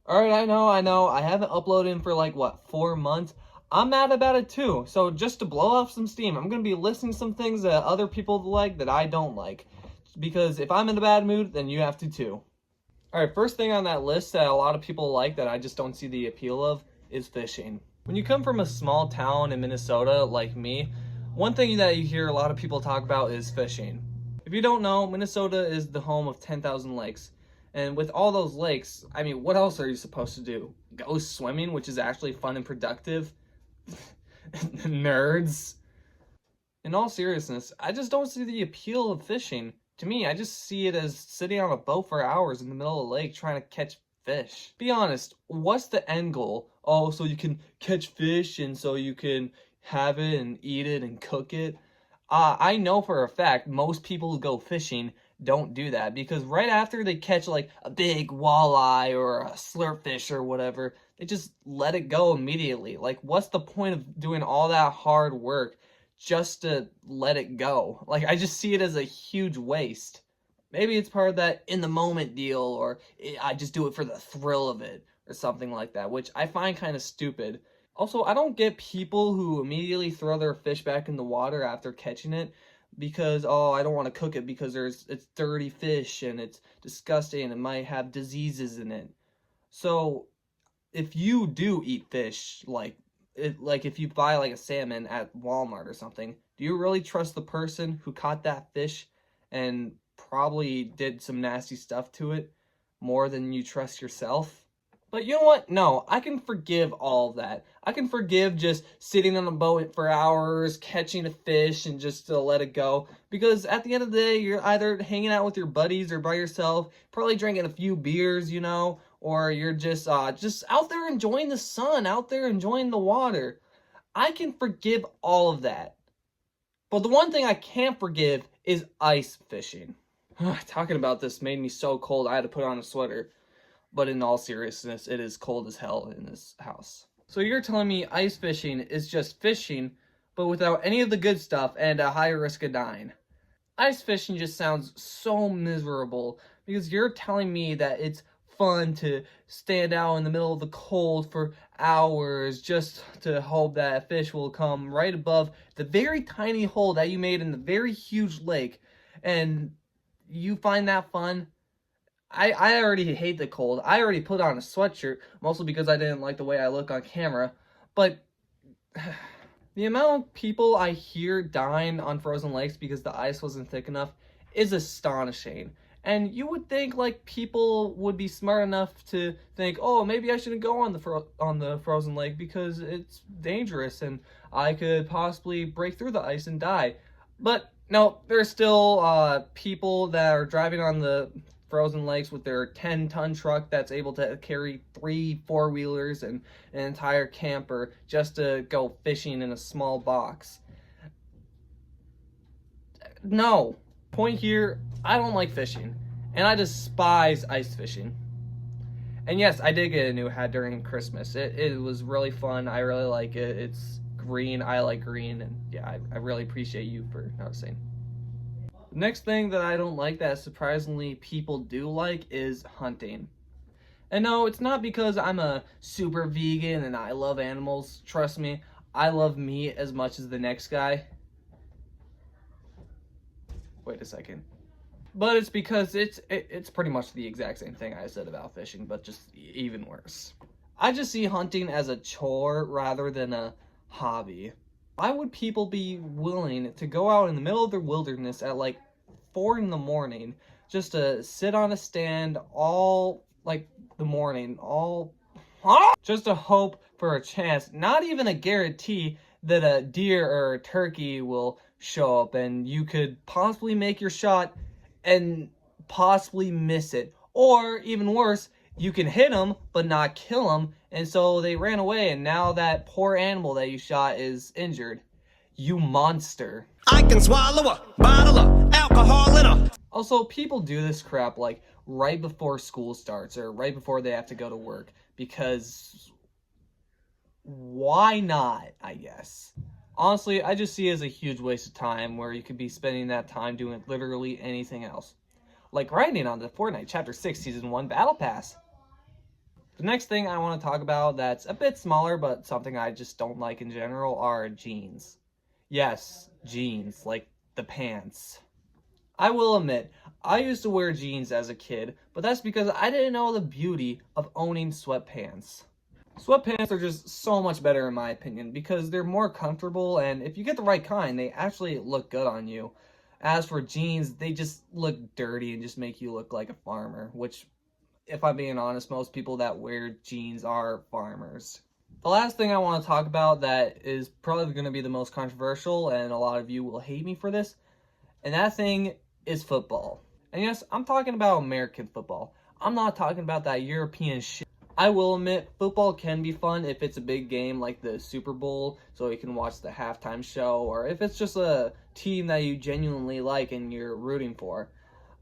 Alright, I know. I haven't uploaded in for like, what, 4 months? I'm mad about it too. So just to blow off some steam, I'm gonna be listing some things that other people like that I don't like. Because if I'm in a bad mood, then you have to too. Alright, first thing on that list that a lot of people like that I just don't see the appeal of is fishing. When you come from a small town in Minnesota like me, one thing that you hear a lot of people talk about is fishing. If you don't know, Minnesota is the home of 10,000 lakes. And with all those lakes, I mean, what else are you supposed to do? Go swimming, which is actually fun and productive? Nerds. In all seriousness, I just don't see the appeal of fishing. To me, I just see it as sitting on a boat for hours in the middle of the lake trying to catch fish. Be honest, what's the end goal? Oh, so you can catch fish and so you can have it and eat it and cook it? I know for a fact most people who go fishing don't do that because right after they catch like a big walleye or a slurpfish or whatever, they just let it go immediately. Like, what's the point of doing all that hard work just to let it go? Like, I just see it as a huge waste. Maybe it's part of that in the moment deal, or I just do it for the thrill of it, or something like that, which I find kind of stupid. Also, I don't get people who immediately throw their fish back in the water after catching it because, oh, I don't want to cook it because it's dirty fish and it's disgusting and it might have diseases in it. So, if you do eat fish, like if you buy like a salmon at Walmart or something, do you really trust the person who caught that fish and probably did some nasty stuff to it more than you trust yourself? But you know what? No, I can forgive all of that. I can forgive just sitting on a boat for hours, catching a fish, and just to let it go. Because at the end of the day, you're either hanging out with your buddies or by yourself, probably drinking a few beers, or you're just out there enjoying the sun, out there enjoying the water. I can forgive all of that. But the one thing I can't forgive is ice fishing. Talking about this made me so cold I had to put on a sweater. But in all seriousness, it is cold as hell in this house. So you're telling me ice fishing is just fishing, but without any of the good stuff and a high risk of dying. Ice fishing just sounds so miserable because you're telling me that it's fun to stand out in the middle of the cold for hours just to hope that a fish will come right above the very tiny hole that you made in the very huge lake, and you find that fun? I already hate the cold. I already put on a sweatshirt, mostly because I didn't like the way I look on camera. But the amount of people I hear dying on frozen lakes because the ice wasn't thick enough is astonishing. And you would think like people would be smart enough to think, oh, maybe I shouldn't go on the frozen lake because it's dangerous and I could possibly break through the ice and die. But no, there's still people that are driving on the frozen lakes with their 10-ton truck that's able to carry 3 4-wheelers and an entire camper just to go fishing in a small box. No. Point here, I don't like fishing, and I despise ice fishing. And yes, I did get a new hat during Christmas. It was really fun. I really like it. It's green. I like green, and yeah, I really appreciate you for noticing. Next thing that I don't like that surprisingly people do like is hunting. And no, it's not because I'm a super vegan and I love animals. Trust me, I love meat as much as the next guy. Wait a second. But it's because it's pretty much the exact same thing I said about fishing, but just even worse. I just see hunting as a chore rather than a hobby. Why would people be willing to go out in the middle of the wilderness at like 4 in the morning just to sit on a stand all like the morning, just to hope for a chance, not even a guarantee that a deer or a turkey will show up and you could possibly make your shot and possibly miss it? Or even worse, you can hit them but not kill them, and so they ran away, and now that poor animal that you shot is injured. You monster. I can swallow a bottle of alcohol in a... Also, people do this crap like right before school starts or right before they have to go to work because why not, I guess. Honestly, I just see it as a huge waste of time where you could be spending that time doing literally anything else. Like grinding on the Fortnite Chapter 6 Season 1 Battle Pass. The next thing I want to talk about that's a bit smaller, but something I just don't like in general, are jeans. Yes, jeans, like the pants. I will admit, I used to wear jeans as a kid, but that's because I didn't know the beauty of owning sweatpants. Sweatpants are just so much better in my opinion because they're more comfortable, and if you get the right kind, they actually look good on you. As for jeans, they just look dirty and just make you look like a farmer, which, if I'm being honest, most people that wear jeans are farmers. The last thing I want to talk about that is probably going to be the most controversial, and a lot of you will hate me for this, and that thing is football. And yes, I'm talking about American football. I'm not talking about that European shit. I will admit, football can be fun if it's a big game like the Super Bowl, so you can watch the halftime show, or if it's just a team that you genuinely like and you're rooting for.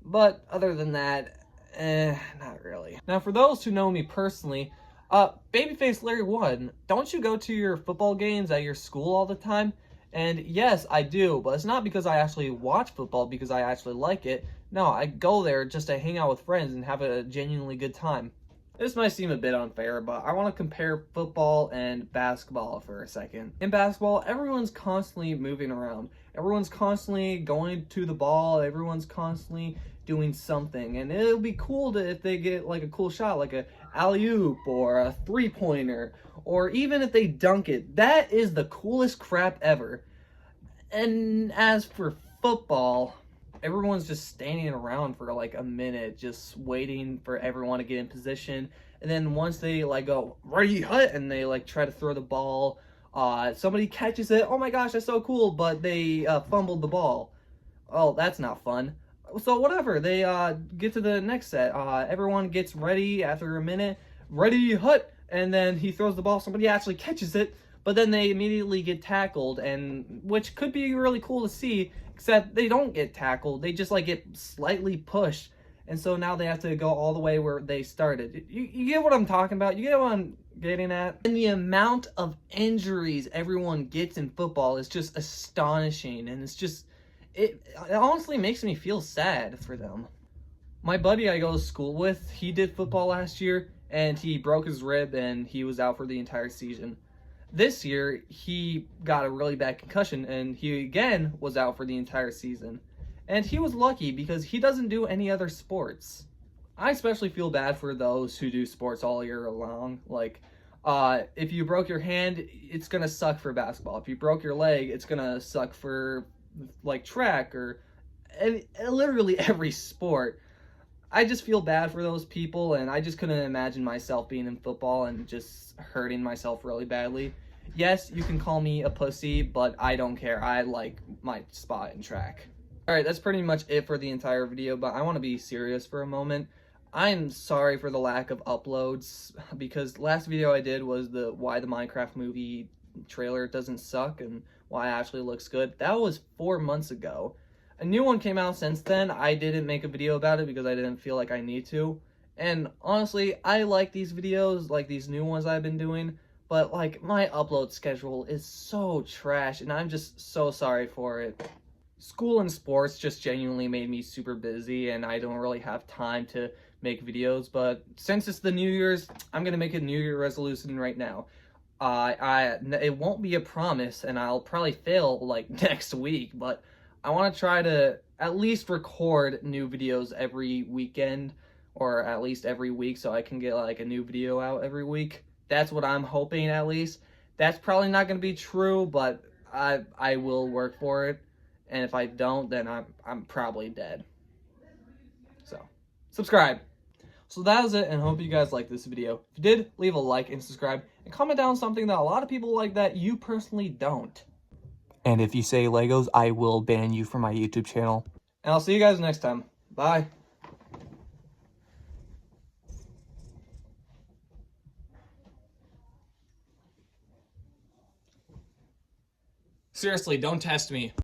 But other than that, not really. Now, for those who know me personally, Babyface Larry One, don't you go to your football games at your school all the time? And yes, I do, but it's not because I actually watch football because I actually like it. No, I go there just to hang out with friends and have a genuinely good time. This might seem a bit unfair, but I want to compare football and basketball for a second. In basketball, everyone's constantly moving around. Everyone's constantly going to the ball. Everyone's constantly doing something. And it'll be cool if they get like a cool shot, like a alley-oop or a three-pointer, or even if they dunk it. That is the coolest crap ever. And as for football, everyone's just standing around for like a minute, just waiting for everyone to get in position. And then once they like go, ready, hut, and they like try to throw the ball, somebody catches it. Oh my gosh, that's so cool, but they fumbled the ball. Oh, that's not fun. So whatever, they get to the next set. Everyone gets ready after a minute, ready, hut, and then he throws the ball. Somebody actually catches it, but then they immediately get tackled, and which could be really cool to see, except they don't get tackled. They just like get slightly pushed, and so now they have to go all the way where they started. You get what I'm talking about? You get what I'm getting at? And the amount of injuries everyone gets in football is just astonishing, and it's just, it honestly makes me feel sad for them. My buddy I go to school with, he did football last year, and he broke his rib, and he was out for the entire season. This year, he got a really bad concussion, and he again was out for the entire season. And he was lucky because he doesn't do any other sports. I especially feel bad for those who do sports all year long. Like, if you broke your hand, it's gonna suck for basketball. If you broke your leg, it's gonna suck for, like, track or literally every sport. I just feel bad for those people, and I just couldn't imagine myself being in football and just hurting myself really badly. Yes, you can call me a pussy, but I don't care. I like my spot in track. Alright, that's pretty much it for the entire video, but I want to be serious for a moment. I'm sorry for the lack of uploads, because the last video I did was the why the Minecraft movie trailer doesn't suck and why it actually looks good. That was 4 months ago. A new one came out since then. I didn't make a video about it because I didn't feel like I need to. And honestly, I like these videos, like these new ones I've been doing, but like my upload schedule is so trash and I'm just so sorry for it. School and sports just genuinely made me super busy and I don't really have time to make videos, but since it's the New Year's, I'm gonna make a New Year resolution right now. It won't be a promise and I'll probably fail like next week, but I want to try to at least record new videos every weekend or at least every week so I can get like a new video out every week. That's what I'm hoping at least. That's probably not going to be true, but I will work for it. And if I don't, then I'm probably dead. So, subscribe. So that was it, and hope you guys liked this video. If you did, leave a like and subscribe, and comment down something that a lot of people like that you personally don't. And if you say Legos, I will ban you from my YouTube channel. And I'll see you guys next time. Bye. Seriously, don't test me.